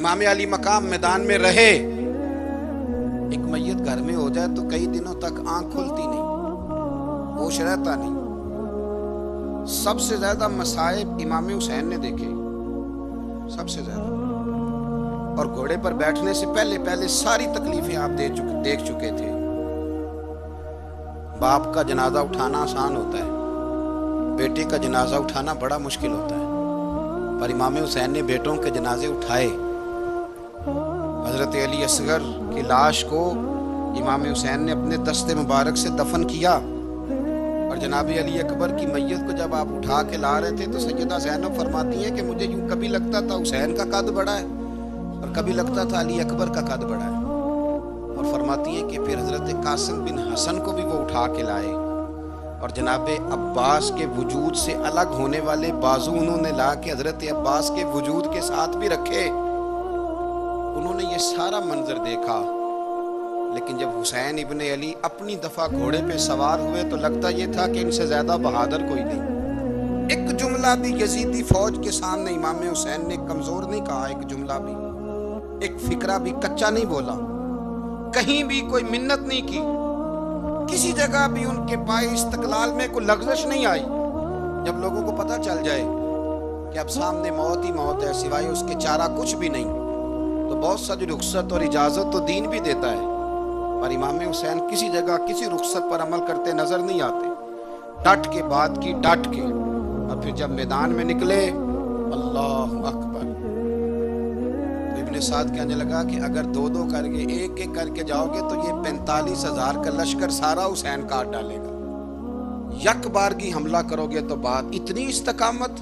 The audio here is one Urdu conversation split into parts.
امام علی مقام میدان میں رہے، ایک میت گھر میں ہو جائے تو کئی دنوں تک آنکھ کھلتی نہیں، ہوش رہتا نہیں۔ سب سے زیادہ مصائب امام حسین نے دیکھے، سب سے زیادہ، اور گھوڑے پر بیٹھنے سے پہلے ساری تکلیفیں آپ دیکھ چکے تھے۔ باپ کا جنازہ اٹھانا آسان ہوتا ہے، بیٹے کا جنازہ اٹھانا بڑا مشکل ہوتا ہے، پر امام حسین نے بیٹوں کے جنازے اٹھائے۔ حضرت علی اصغر کی لاش کو امام حسین نے اپنے دست مبارک سے دفن کیا، اور جناب علی اکبر کی میت کو جب آپ اٹھا کے لا رہے تھے تو سیدہ زینب فرماتی ہیں کہ مجھے یوں کبھی لگتا تھا حسین کا قد بڑا ہے اور کبھی لگتا تھا علی اکبر کا قد بڑا ہے، اور فرماتی ہیں کہ پھر حضرت قاسم بن حسن کو بھی وہ اٹھا کے لائے، اور جناب عباس کے وجود سے الگ ہونے والے بازو انہوں نے لا کے حضرت عباس کے وجود کے ساتھ بھی رکھے۔ انہوں نے یہ سارا منظر دیکھا، لیکن جب حسین ابن علی اپنی دفعہ گھوڑے پہ سوار ہوئے تو لگتا یہ تھا کہ ان سے زیادہ بہادر کوئی نہیں۔ ایک جملہ بھی یزیدی فوج کے سامنے امام حسین نے کمزور نہیں کہا، ایک جملہ بھی، ایک فکرہ بھی کچا نہیں بولا، کہیں بھی کوئی منت نہیں کی، کسی جگہ بھی ان کے پائے استقلال میں کوئی لغزش نہیں آئی۔ جب لوگوں کو پتہ چل جائے کہ اب سامنے موت ہی موت ہے، سوائے اس کے چارہ کچھ بھی نہیں، تو بہت ساری رخصت اور اجازت تو دین بھی دیتا ہے، پر امام حسین کسی جگہ کسی رخصت پر عمل کرتے نظر نہیں آتے، ڈٹ کے بات کی، ڈٹ کے، اور پھر جب میدان میں نکلے، اللہ اکبر، تو ابن سعد کہنے لگا کہ اگر دو کر کے ایک کر کے جاؤ گے تو یہ 45,000 کا لشکر سارا حسین کاٹ ڈالے گا، یک بارگی حملہ کرو گے تو بات، اتنی استقامت،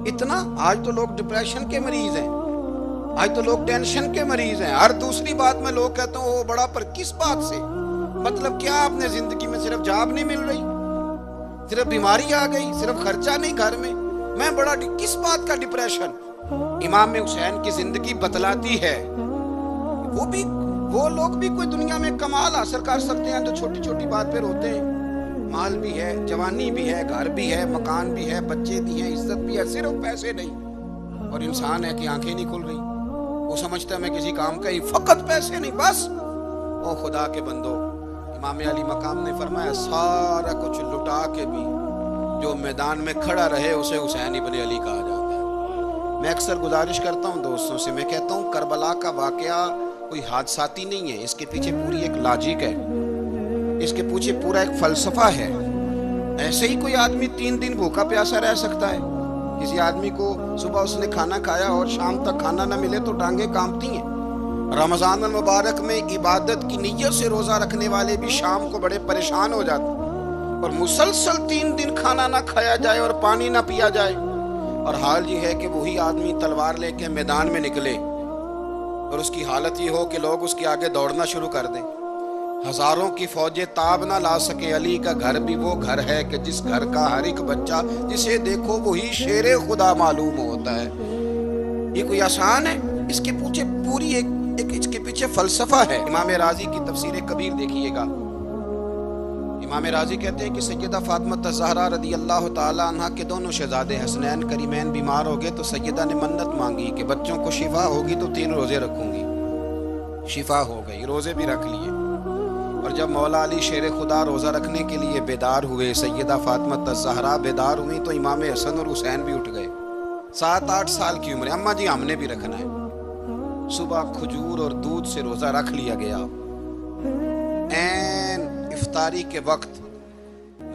اتنا۔ آج تو لوگ ڈپریشن کے مریض ہیں، آج تو لوگ ٹینشن کے مریض ہیں، ہر دوسری بات میں لوگ کہتے ہیں وہ بڑا، پر کس بات سے؟ مطلب کیا آپ نے زندگی میں صرف جاب نہیں مل رہی، صرف بیماری آ گئی، صرف خرچہ نہیں گھر میں بڑا، کس بات کا ڈپریشن؟ امام حسین کی زندگی بتلاتی ہے وہ لوگ بھی کوئی دنیا میں کمال حاصل کر سکتے ہیں جو چھوٹی چھوٹی بات پہ روتے ہیں، مال بھی ہے، جوانی بھی ہے، گھر بھی ہے، مکان بھی ہے، بچے بھی ہیں، عزت بھی ہے، صرف پیسے نہیں، اور انسان ہے کہ آنکھیں نہیں کھل رہی، وہ سمجھتا ہے میں کسی کام کا ہی، فقط پیسے نہیں بس۔ او خدا کے بندو، امام علی مقام نے فرمایا سارا کچھ لٹا کے بھی جو میدان میں کھڑا رہے اسے حسین ابن علی کہا جاتا ہے۔ میں اکثر گزارش کرتا ہوں دوستوں سے، میں کہتا ہوں کربلا کا واقعہ کوئی حادثاتی نہیں ہے، اس کے پیچھے پوری ایک لاجک ہے، اس کے پیچھے پورا ایک فلسفہ ہے۔ ایسے ہی کوئی آدمی 3 دن بھوکا پیاسا رہ سکتا ہے؟ کسی آدمی کو صبح اس نے کھانا کھایا اور شام تک کھانا نہ ملے تو ٹانگیں کانپتی ہیں۔ رمضان المبارک میں عبادت کی نیت سے روزہ رکھنے والے بھی شام کو بڑے پریشان ہو جاتے ہیں، اور مسلسل 3 دن کھانا نہ کھایا جائے اور پانی نہ پیا جائے، اور حال یہ ہے کہ وہی آدمی تلوار لے کے میدان میں نکلے اور اس کی حالت یہ ہو کہ لوگ اس کے آگے دوڑنا شروع کر دیں، ہزاروں کی فوجیں تاب نہ لا سکے۔ علی کا گھر بھی وہ گھر ہے کہ جس گھر کا ہر ایک بچہ جسے دیکھو وہی شیر خدا معلوم ہوتا ہے۔ یہ کوئی آسان ہے؟ اس کے پیچھے پوری ایک اس کے پیچھے فلسفہ ہے۔ امام راضی کی تفسیر کبیر دیکھیے گا، امام راضی کہتے ہیں کہ سیدہ فاطمہ الزہرا رضی اللہ تعالی عنہ کے دونوں شہزادے حسنین کریمین بیمار ہو گئے تو سیدہ نے منت مانگی کہ بچوں کو شفا ہوگی تو 3 روزے رکھوں گی، شفا ہو گئی، روزے بھی رکھ لیے، اور جب مولا علی شیر خدا روزہ رکھنے کے لیے بیدار ہوئے، سیدہ فاطمہ الزہرا بیدار ہوئی تو امام حسن اور حسین بھی اٹھ گئے، 7-8 سال کی عمر، اماں جی ہم نے بھی رکھنا ہے۔ صبح کھجور اور دودھ سے روزہ رکھ لیا گیا، این افطاری کے وقت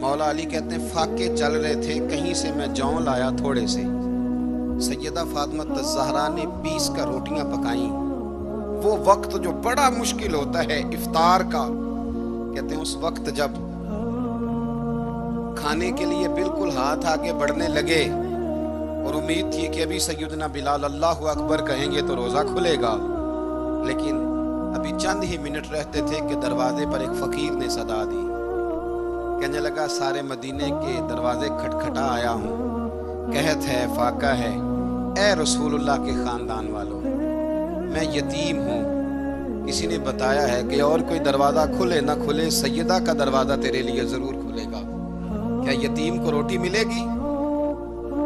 مولا علی کہتے ہیں فاقے چل رہے تھے، کہیں سے میں جون لایا تھوڑے سے، سیدہ فاطمہ الزہرا نے 20 کا روٹیاں پکائیں، وہ وقت جو بڑا مشکل ہوتا ہے افطار کا، کہتے ہیں اس وقت جب کھانے کے لیے بالکل ہاتھ آگے بڑھنے لگے اور امید تھی کہ ابھی سیدنا بلال اللہ اکبر کہیں گے تو روزہ کھلے گا، لیکن ابھی چند ہی منٹ رہتے تھے کہ دروازے پر ایک فقیر نے صدا دی، کہنے لگا سارے مدینے کے دروازے کھٹکھٹا آیا ہوں، قحط ہے، فاقہ ہے، اے رسول اللہ کے خاندان والوں، میں یتیم ہوں، کسی نے بتایا ہے کہ اور کوئی دروازہ کھلے نہ کھلے سیدہ کا دروازہ تیرے لیے ضرور کھلے گا، کیا یتیم کو روٹی ملے گی؟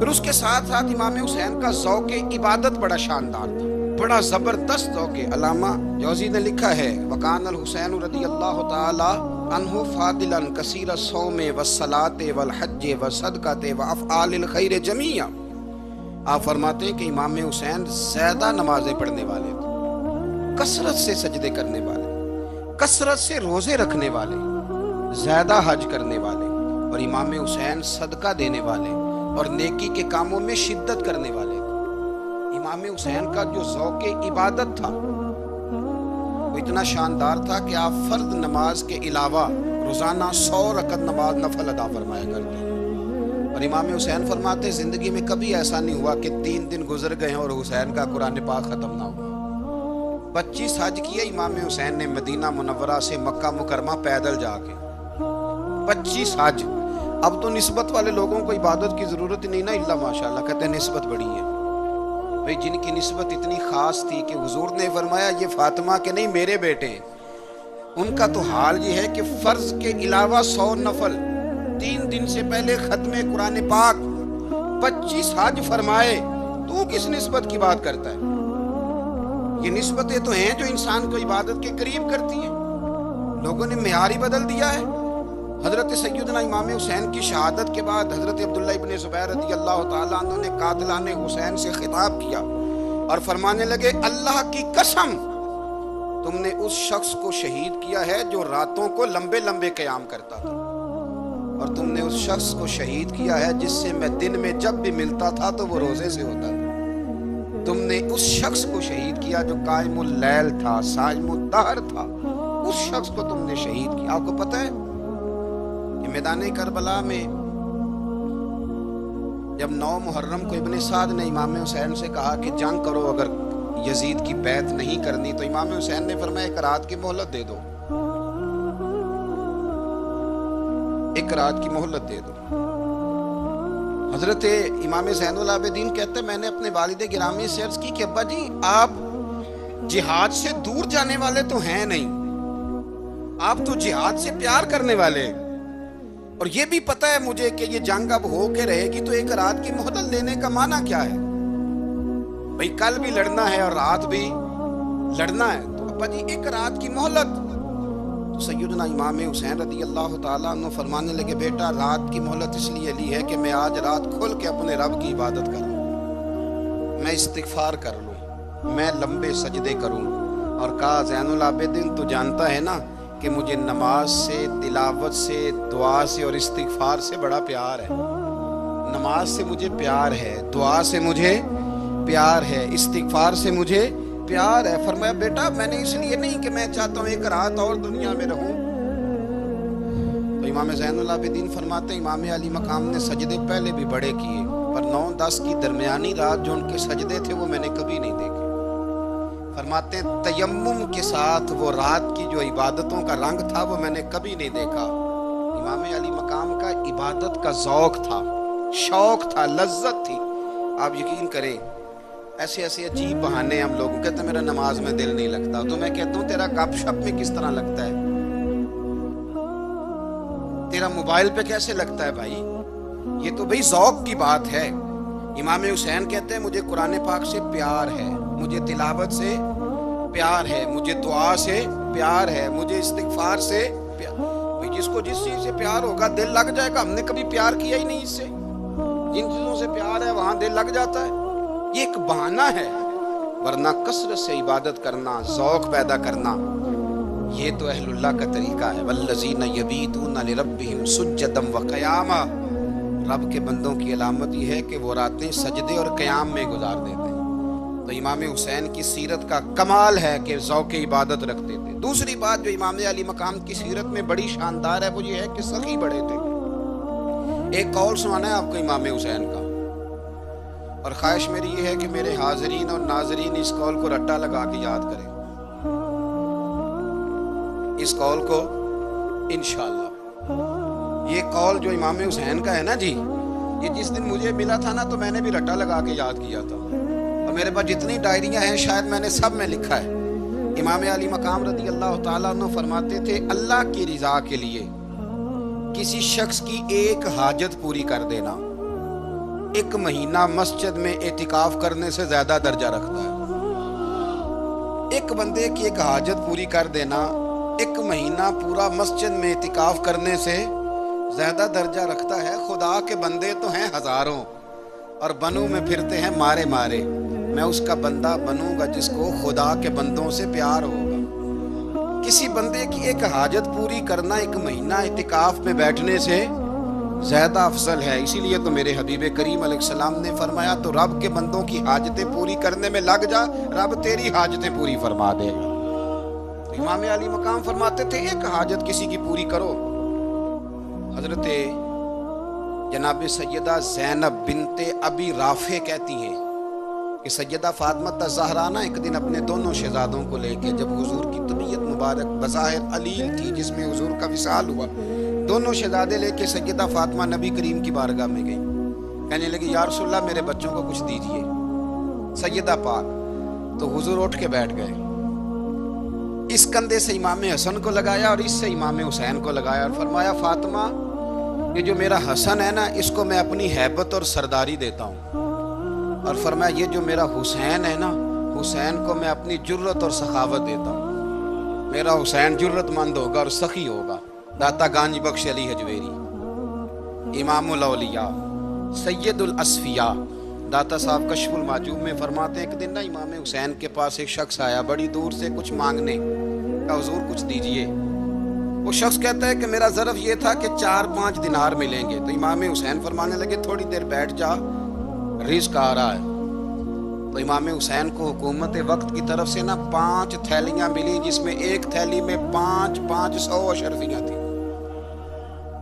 پھر اس کے ساتھ ساتھ امام حسین کا ذوق عبادت بڑا شاندار تھا، بڑا زبردست ذوق۔ علامہ جوزی نے لکھا ہے وکان الحسین رضی اللہ تعالی عنہ فاضلا کثیر الصوم والصلاۃ والحج والصدقۃ وافعال الخیر جمیعا۔ آپ فرماتے ہیں کہ امام حسین زیادہ نمازیں پڑھنے والے تھے، کثرت سے سجدے کرنے والے، کثرت سے روزے رکھنے والے، زیادہ حج کرنے والے، اور امام حسین صدقہ دینے والے اور نیکی کے کاموں میں شدت کرنے والے تھے۔ امام حسین کا جو ذوق عبادت تھا وہ اتنا شاندار تھا کہ آپ فرض نماز کے علاوہ روزانہ 100 رکعت نماز نفل ادا فرمایا کرتے۔ اور امام حسین فرماتے زندگی میں کبھی ایسا نہیں ہوا کہ 3 دن گزر گئے اور حسین کا قرآن پاک ختم نہ ہوا۔ 25 حج کیے امام حسین نے مدینہ منورہ سے مکہ مکرمہ پیدل جا کے، 25 حج۔ اب تو نسبت والے لوگوں کو عبادت کی ضرورت نہیں نا، اللہ ماشاءاللہ کہتے ہیں نسبت بڑی ہے بھئی، جن کی نسبت اتنی خاص تھی کہ حضور نے فرمایا یہ فاطمہ کے نہیں میرے بیٹے ہیں، ان کا تو حال یہ ہے کہ فرض کے علاوہ 100 نفل، 3 دن سے پہلے ختم قرآن پاک، 25 حج فرمائے، تو کس نسبت کی بات کرتا ہے؟ یہ نسبتیں تو ہیں جو انسان کو عبادت کے قریب کرتی ہیں۔ لوگوں نے معیار ہی بدل دیا ہے۔ حضرت سیدنا امام حسین کی شہادت کے بعد حضرت عبداللہ ابن زبیر رضی اللہ تعالیٰ عنہ نے قاتلان حسین سے خطاب کیا اور فرمانے لگے اللہ کی قسم تم نے اس شخص کو شہید کیا ہے جو راتوں کو لمبے لمبے قیام کرتا تھا، اور تم نے اس شخص کو شہید کیا ہے جس سے میں دن میں جب بھی ملتا تھا تو وہ روزے سے ہوتا تھا۔ تم نے اس شخص کو شہید کیا جو قائم اللیل تھا، صائم الدہر تھا، اس شخص کو تم نے شہید کیا۔ آپ کو پتہ ہے کہ میدان کربلا میں جب 9 محرم کو ابن سعد نے امام حسین سے کہا کہ جنگ کرو، اگر یزید کی بیعت نہیں کرنی تو امام حسین نے فرمایا 1 رات کی مہلت دے دو، 1 رات کی مہلت دے دو۔ حضرت امام زین العابدین کہتے ہیں میں نے اپنے والد گرامی سے عرض کی کہ ابا جی آپ جہاد سے دور جانے والے تو ہیں نہیں، آپ تو جہاد سے پیار کرنے والے، اور یہ بھی پتہ ہے مجھے کہ یہ جنگ اب ہو کے رہے گی، تو 1 رات کی مہلت لینے کا معنی کیا ہے؟ بھئی کل بھی لڑنا ہے اور رات بھی لڑنا ہے، تو ابا جی 1 رات کی مہلت۔ تو سیدنا امام حسین رضی اللہ تعالیٰ عنہ فرمانے لگے بیٹا رات کی مہلت اس لیے لی ہے کہ میں آج رات کھل کے اپنے رب کی عبادت کروں، میں استغفار کر لوں، میں لمبے سجدے کروں۔ اور کہا زین العابدین تو جانتا ہے نا کہ مجھے نماز سے، تلاوت سے، دعا سے اور استغفار سے بڑا پیار ہے، نماز سے مجھے پیار ہے، دعا سے مجھے پیار ہے، استغفار سے مجھے پیار ہے۔ فرمایا بیٹا میں نے اس لیے نہیں کہ میں چاہتا ہوں 1 رات اور دنیا میں رہوں۔ تو امام زین العابدین فرماتے ہیں امام علی مقام نے سجدے پہلے بھی بڑے کیے، پر 9-10 کی درمیانی رات جو ان کے سجدے تھے وہ میں نے کبھی نہیں دیکھے۔ فرماتے ہیں تیمم کے ساتھ وہ رات کی جو عبادتوں کا رنگ تھا وہ میں نے کبھی نہیں دیکھا۔ امام علی مقام کا عبادت کا ذوق تھا، شوق تھا، لذت تھی۔ آپ یقین کریں ایسے ایسے عجیب بہانے ہم لوگوں کہتے ہیں میرا نماز میں دل نہیں لگتا، تو میں کہتا ہوں تیرا گپ شپ میں کس طرح لگتا ہے، تیرا موبائل پہ کیسے لگتا ہے بھائی؟ یہ تو بھائی ذوق کی بات ہے۔ امام حسین کہتے ہیں مجھے قرآن پاک سے پیار ہے، مجھے تلاوت سے پیار ہے، مجھے دعا سے پیار ہے، مجھے استغفار سے پیار۔ جس کو جس چیز سے پیار ہوگا دل لگ جائے گا۔ ہم نے کبھی پیار کیا ہی نہیں اس سے، جن چیزوں سے پیار ہے وہاں دل لگ جاتا ہے، یہ ایک بہانہ ہے، ورنہ کثرت سے عبادت کرنا، ذوق پیدا کرنا، یہ تو اہل اللہ کا طریقہ ہے۔ والذین یبیتون لربہم سجدا وقیاما، رب کے بندوں کی علامت یہ ہے کہ وہ راتیں سجدے اور قیام میں گزار دیتے ہیں۔ تو امام حسین کی سیرت کا کمال ہے کہ ذوق عبادت رکھتے تھے۔ دوسری بات جو امام علی مقام کی سیرت میں بڑی شاندار ہے وہ یہ ہے کہ سخی بڑے تھے۔ ایک قول سنانا ہے آپ کو امام حسین کا، اور خواہش میری یہ ہے کہ میرے حاضرین اور ناظرین اس قول کو رٹا لگا کے یاد کریں، اس قول کو انشاءاللہ۔ یہ قول جو امام حسین کا ہے نا جی، یہ جس دن مجھے ملا تھا نا تو میں نے بھی رٹا لگا کے یاد کیا تھا، اور میرے پاس جتنی ڈائریاں ہیں شاید میں نے سب میں لکھا ہے۔ امام علی مقام رضی اللہ تعالیٰ عنہ فرماتے تھے اللہ کی رضا کے لیے کسی شخص کی ایک حاجت پوری کر دینا ایک مہینہ مسجد میں اعتکاف کرنے سے زیادہ درجہ رکھتا ہے۔ ایک بندے کی ایک حاجت پوری کر دینا ایک مہینہ پورا مسجد میں اعتکاف کرنے سے زیادہ درجہ رکھتا ہے۔ خدا کے بندے تو ہیں ہزاروں اور بنوں میں پھرتے ہیں مارے مارے، میں اس کا بندہ بنوں گا جس کو خدا کے بندوں سے پیار ہوگا۔ کسی بندے کی ایک حاجت پوری کرنا ایک مہینہ اعتکاف میں بیٹھنے سے زیادہ افضل ہے۔ اسی لیے تو میرے حبیب کریم علیہ السلام نے فرمایا تو رب کے بندوں کی حاجتیں پوری کرنے میں لگ جا، رب تیری حاجتیں پوری فرما دے گا۔ امام علی مقام فرماتے تھے ایک حاجت کسی کی پوری کرو۔ حضرت جناب سیدہ زینب بنت ابی رافع کہتی ہیں کہ سیدہ فاطمہ الزہرا ایک دن اپنے دونوں شہزادوں کو لے کے، جب حضور کی طبیعت مبارک بظاہر علیل تھی جس میں حضور کا وصال ہوا، دونوں شہزادے لے کے سیدہ فاطمہ نبی کریم کی بارگاہ میں گئی، کہنے لگی یا رسول اللہ میرے بچوں کو کچھ دیجئے سیدہ پاک۔ تو حضور اٹھ کے بیٹھ گئے، اس کندھے سے امام حسن کو لگایا اور اس سے امام حسین کو لگایا اور فرمایا فاطمہ یہ جو میرا حسن ہے نا اس کو میں اپنی ہیبت اور سرداری دیتا ہوں، اور فرمایا یہ جو میرا حسین ہے نا حسین کو میں اپنی جرت اور سخاوت دیتا ہوں۔ میرا حسین جرت مند ہوگا اور سخی ہوگا۔ داتا گانج بخش علی حجویری امام الاولیاء سید الاسفیاء داتا صاحب کشف المعجوب میں فرماتے ہیں ایک دن نا امام حسین کے پاس ایک شخص آیا بڑی دور سے کچھ مانگنے، کہا حضور کچھ دیجئے۔ وہ شخص کہتا ہے کہ میرا ظرف یہ تھا کہ 4-5 دینار ملیں گے۔ تو امام حسین فرمانے لگے تھوڑی دیر بیٹھ جا، رزق آ رہا ہے۔ تو امام حسین کو حکومت وقت کی طرف سے نا 5 تھیلیاں ملی جس میں ایک تھیلی میں 500 اشرفیاں تھیں۔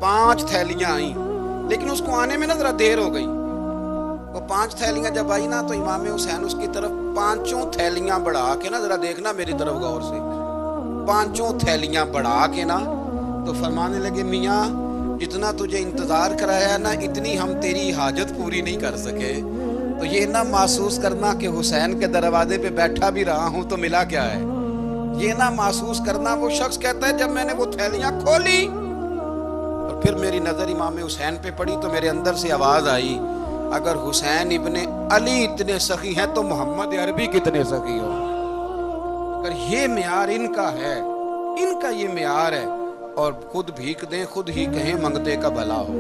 5 تھیلیاں آئیں لیکن اس کو آنے میں نا ذرا دیر ہو گئی۔ وہ 5 تھیلیاں جب آئی نا تو امام حسین اس کی طرف 5 تھیلیاں بڑھا کے نا ذرا دیکھنا میری طرف غور سے، 5 تھیلیاں بڑھا کے نا تو فرمانے لگے میاں جتنا تجھے انتظار کرایا نا اتنی ہم تیری حاجت پوری نہیں کر سکے، تو یہ نہ محسوس کرنا کہ حسین کے دروازے پہ بیٹھا بھی رہا ہوں تو ملا کیا ہے، یہ نہ محسوس کرنا۔ وہ شخص کہتا ہے جب میں نے وہ تھیلیاں کھولی اور پھر میری نظر امام حسین پہ پڑی تو میرے اندر سے آواز آئی اگر حسین ابن علی اتنے سخی ہیں تو محمد عربی کتنے سخی ہو۔ اگر یہ معیار ان کا ہے، ان کا یہ معیار ہے، اور خود بھیک دیں خود ہی کہیں منگتے کا بھلا ہو،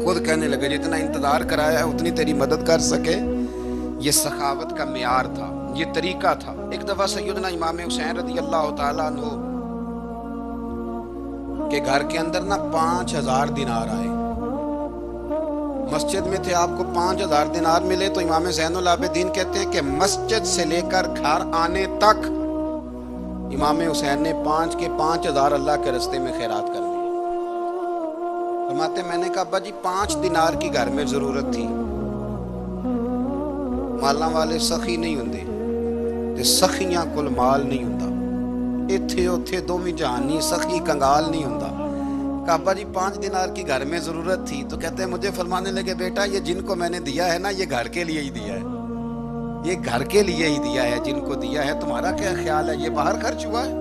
خود کہنے لگے جتنا انتظار کرایا ہے اتنی تیری مدد کر سکے۔ یہ سخاوت کا معیار تھا، یہ طریقہ تھا۔ ایک دفعہ سیدنا امام حسین رضی اللہ تعالیٰ عنہ کے گھر کے اندر نا 5000 دینار آئے، مسجد میں تھے، آپ کو 5000 دینار ملے تو امام زین العابدین کہتے ہیں کہ مسجد سے لے کر گھر آنے تک امام حسین نے 5 کے 5000 اللہ کے رستے میں خیرات کر دی۔ فرماتے میں نے کہا ابا جی 5 دینار کی گھر میں ضرورت تھی، مالاں والے سخی نہیں ہوندے تے سخیاں کل مال نہیں ہوندا، ایتھے اوتھے دوویں جہانی سخی کنگال نہیں ہوندا۔ کہا ابا جی 5 دینار کی گھر میں ضرورت تھی، تو کہتے ہیں مجھے فرمانے لگے بیٹا یہ جن کو میں نے دیا ہے نا یہ گھر کے لیے ہی دیا ہے، یہ گھر کے لیے ہی دیا ہے، جن کو دیا ہے تمہارا کیا خیال ہے یہ باہر خرچ ہوا ہے،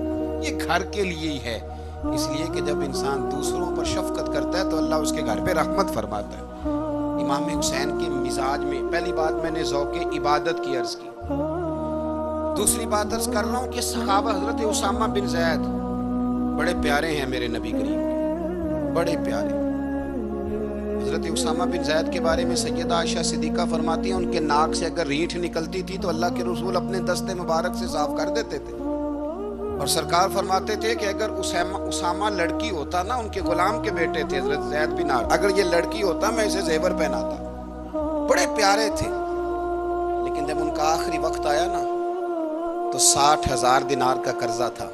یہ گھر کے لیے ہی ہے۔ اس لیے کہ جب انسان دوسروں پر شفقت کرتا ہے تو اللہ اس کے گھر پہ رحمت فرماتا ہے۔ امام حسین کے مزاج میں پہلی بات میں نے ذوق عبادت کی عرض کی، دوسری بات عرض کر رہا ہوں کہ صحابہ حضرت اسامہ بن زید بڑے پیارے ہیں میرے نبی کریم کے، بڑے پیارے۔ حضرت اسامہ بن زید کے بارے میں سیدہ عائشہ صدیقہ فرماتی ہیں ان کے ناک سے اگر ریٹھ نکلتی تھی تو اللہ کے رسول اپنے دستے مبارک سے صاف کر دیتے تھے، اور سرکار فرماتے تھے کہ اگر اسامہ لڑکی ہوتا نا، ان کے غلام کے بیٹے تھے حضرت زید بن عمرو، اگر یہ لڑکی ہوتا میں اسے زیور پہناتا۔ بڑے پیارے تھے، لیکن جب ان کا آخری وقت آیا نا تو 60,000 دینار کا قرضہ تھا،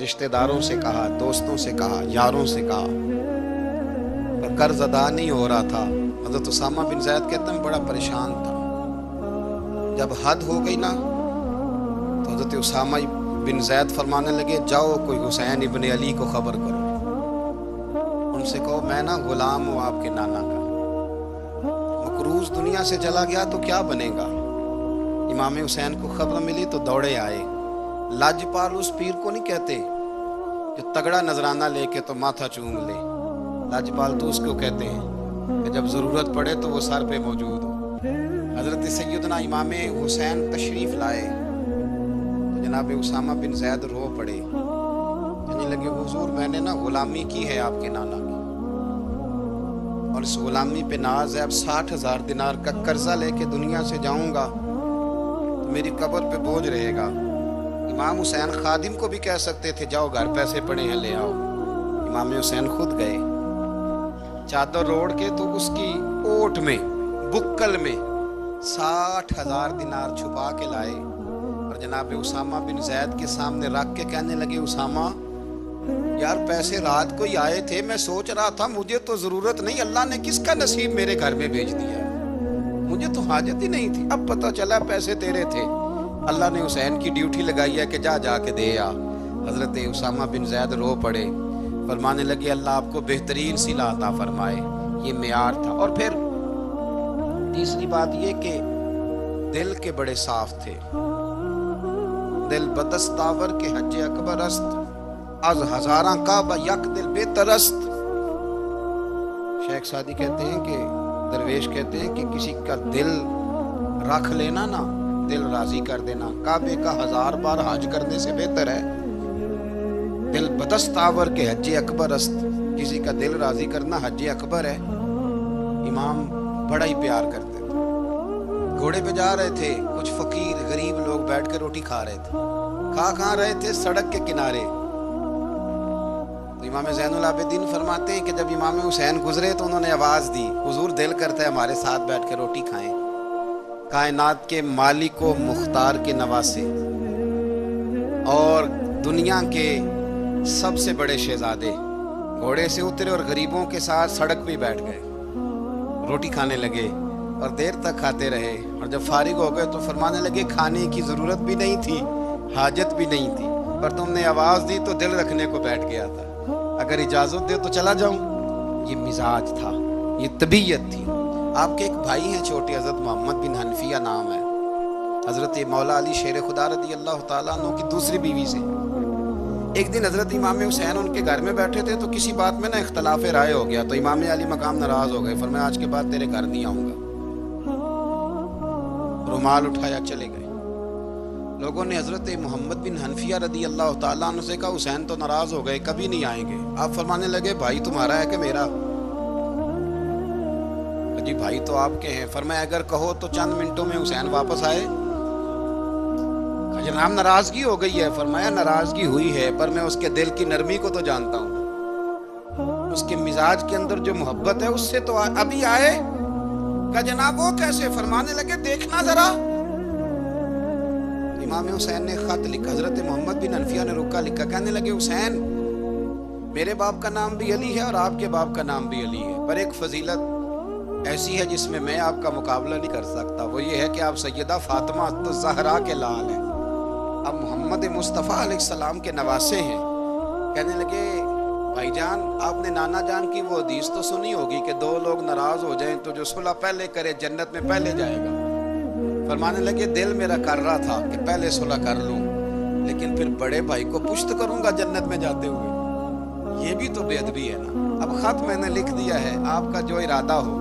رشتہ داروں سے کہا، دوستوں سے کہا، یاروں سے کہا، پر قرض ادا نہیں ہو رہا تھا۔ حضرت اسامہ بن زید کہتے ہیں بڑا پریشان تھا۔ جب حد ہو گئی نا تو حضرت اسامہ بن زید فرمانے لگے جاؤ کوئی حسین ابن علی کو خبر کرو، ان سے کہو میں نا غلام ہوں آپ کے نانا کا، مقروض دنیا سے چلا گیا تو کیا بنے گا۔ امام حسین کو خبر ملی تو دوڑے آئے۔ لاجپال اس پیر کو نہیں کہتے جو تگڑا نذرانہ لے کے تو ماتھا چوم لے، لاجپال تو اس کو کہتے ہیں کہ جب ضرورت پڑے تو وہ سر پہ موجود ہو۔ حضرت سیدنا امام حسین تشریف لائے تو جناب اسامہ بن زید رو پڑے، کہنے لگے حضور میں نے نا غلامی کی ہے آپ کے نانا کی، اور اس غلامی پہ ناز ہے، اب 60,000 دینار کا قرضہ لے کے دنیا سے جاؤں گا تو میری قبر پہ بوجھ رہے گا۔ امام حسین خادم کو بھی کہہ سکتے تھے جاؤ گھر پیسے پڑے ہیں لے آؤ، امام حسین خود گئے، چادر روڑ کے تو اس کی اوٹ میں بکل میں 60,000 دینار چھپا کے لائے اور جناب اسامہ بن زید کے سامنے رکھ کے کہنے لگے اسامہ یار پیسے رات کو ہی آئے تھے، میں سوچ رہا تھا مجھے تو ضرورت نہیں، اللہ نے کس کا نصیب میرے گھر میں بھیج دیا، مجھے تو حاجت ہی نہیں تھی، اب پتہ چلا پیسے تیرے تھے، اللہ نے حسین کی ڈیوٹی لگائی ہے کہ جا کے دے آ۔ حضرت اسامہ بن زید رو پڑے، فرمانے لگے اللہ آپ کو بہترین صلہ عطا فرمائے، یہ معیار تھا۔ اور پھر تیسری بات یہ کہ دل کے بڑے صاف تھے، دل بدستاور کے حج اکبر است، از ہزاراں کعبہ یک دل بہتر است۔ شیخ سعدی کہتے ہیں کہ درویش کہتے ہیں کہ کسی کا دل رکھ لینا نا، دل راضی کر دینا کعبے کا 1000 بار حج کرنے سے بہتر ہے۔ دل بدستاور کے حج اکبر است، کسی کا دل راضی کرنا حج اکبر ہے۔ امام بڑا ہی پیار کرتے تھے، گھوڑے پہ جا رہے تھے، کچھ فقیر غریب لوگ بیٹھ کے روٹی کھا رہے تھے، کھا رہے تھے سڑک کے کنارے، تو امام زین العابدین فرماتے ہیں کہ جب امام حسین گزرے تو انہوں نے آواز دی حضور دل کرتا ہے ہمارے ساتھ بیٹھ کے روٹی کھائیں، کائنات کے مالک و مختار کے نواسے اور دنیا کے سب سے بڑے شہزادے گھوڑے سے اترے اور غریبوں کے ساتھ سڑک پہ بیٹھ گئے، روٹی کھانے لگے اور دیر تک کھاتے رہے، اور جب فارغ ہو گئے تو فرمانے لگے کھانے کی ضرورت بھی نہیں تھی، حاجت بھی نہیں تھی، پر تم نے آواز دی تو دل رکھنے کو بیٹھ گیا تھا، اگر اجازت دے تو چلا جاؤں۔ یہ مزاج تھا، یہ طبیعت تھی۔ آپ کے ایک بھائی ہیں چھوٹے، حضرت محمد بن حنفیہ نام ہے، حضرت مولا علی شیر خدا رضی اللہ تعالیٰ عنہ کی دوسری بیوی سے۔ ایک دن حضرت امام حسین ان کے گھر میں بیٹھے تھے تو کسی بات میں نا اختلاف رائے ہو گیا، تو امام علی مقام ناراض ہو گئے، فرمایا آج کے بعد تیرے گھر نہیں آؤں گا، رومال اٹھایا چلے گئے۔ لوگوں نے حضرت محمد بن حنفیہ رضی اللہ تعالیٰ عنہ سے کہا حسین تو ناراض ہو گئے، کبھی نہیں آئیں گے۔ آپ فرمانے لگے بھائی تمہارا ہے کہ میرا؟ جی بھائی تو آپ کے ہیں۔ فرمایا اگر کہو تو چند منٹوں میں حسین واپس آئے۔ جناب ناراضگی ہو گئی ہے۔ فرمایا ناراضگی ہوئی ہے پر میں اس کے دل کی نرمی کو تو جانتا ہوں، اس کے مزاج کے اندر جو محبت ہے اس سے تو ابھی آئے۔ کہا جناب وہ کیسے؟ فرمانے لگے دیکھنا ذرا۔ امام حسین نے خط لکھا، حضرت محمد بن حنفیہ نے رکا لکھا، کہنے لگے حسین میرے باپ کا نام بھی علی ہے اور آپ کے باپ کا نام بھی علی ہے، پر ایک فضیلت ایسی ہے جس میں میں آپ کا مقابلہ نہیں کر سکتا، وہ یہ ہے کہ آپ سیدہ فاطمہ الزہرا کے لال ہیں، آپ محمد مصطفیٰ علیہ السلام کے نواسے ہیں۔ کہنے لگے بھائی جان آپ نے نانا جان کی وہ حدیث تو سنی ہوگی کہ دو لوگ ناراض ہو جائیں تو جو صلح پہلے کرے جنت میں پہلے جائے گا۔ فرمانے لگے دل میرا کر رہا تھا کہ پہلے صلح کر لوں، لیکن پھر بڑے بھائی کو پشت کروں گا جنت میں جاتے ہوئے، یہ بھی تو بے ادبی ہے نا۔ اب خط میں نے لکھ دیا ہے، آپ کا جو ارادہ ہو۔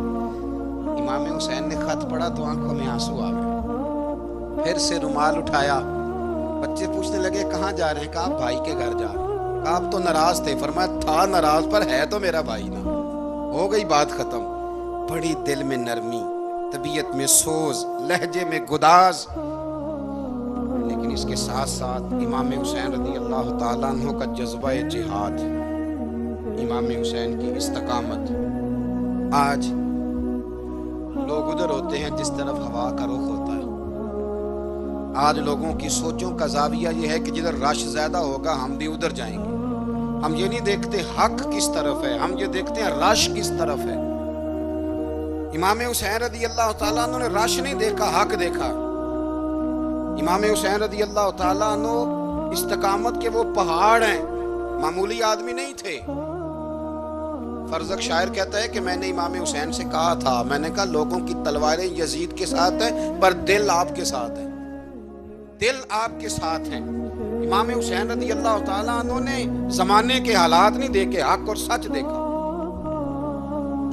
امام حسین نے خط پڑھا تو آنکھوں میں آنسو آ گئے، پھر سے رومال اٹھایا۔ بچے پوچھنے لگے کہاں جا رہے ہیں؟ کہا بھائی کے گھر جا رہے ہیں۔ کہا آپ تو ناراض تھے؟ فرمایا تھا ناراض پر ہے تو میرا بھائی نا، ہو گئی بات ختم۔ بڑی دل میں نرمی، طبیعت میں سوز، لہجے میں گداز، لیکن اس کے ساتھ ساتھ امام حسین رضی اللہ تعالیٰ عنہ کا جذبہ جہاد، امام حسین کی استقامت۔ آج لوگ ادھر ہوتے ہیں جس طرف ہوا کا رخ ہوتا ہے۔ آج لوگوں کی سوچوں کا زاویہ یہ ہے کہ جدھر رش زیادہ ہوگا ہم بھی ادھر جائیں گے۔ ہم یہ نہیں دیکھتے حق کس طرف ہے، ہم یہ دیکھتے ہیں رش کس طرف ہے۔ امام حسین رضی اللہ تعالیٰ عنہ نے رش نہیں دیکھا، حق دیکھا۔ امام حسین رضی اللہ تعالیٰ عنہ استقامت کے وہ پہاڑ ہیں، معمولی آدمی نہیں تھے۔ فرزق شاعر کہتا ہے کہ میں نے امام حسین سے کہا تھا، میں نے کہا لوگوں کی تلواریں یزید کے ساتھ ہیں پر دل آپ کے ساتھ ہے، دل آپ کے ساتھ ہیں۔ امام حسین رضی اللہ تعالیٰ عنہ نے زمانے کے حالات نہیں دیکھے، حق اور سچ دیکھا۔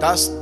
10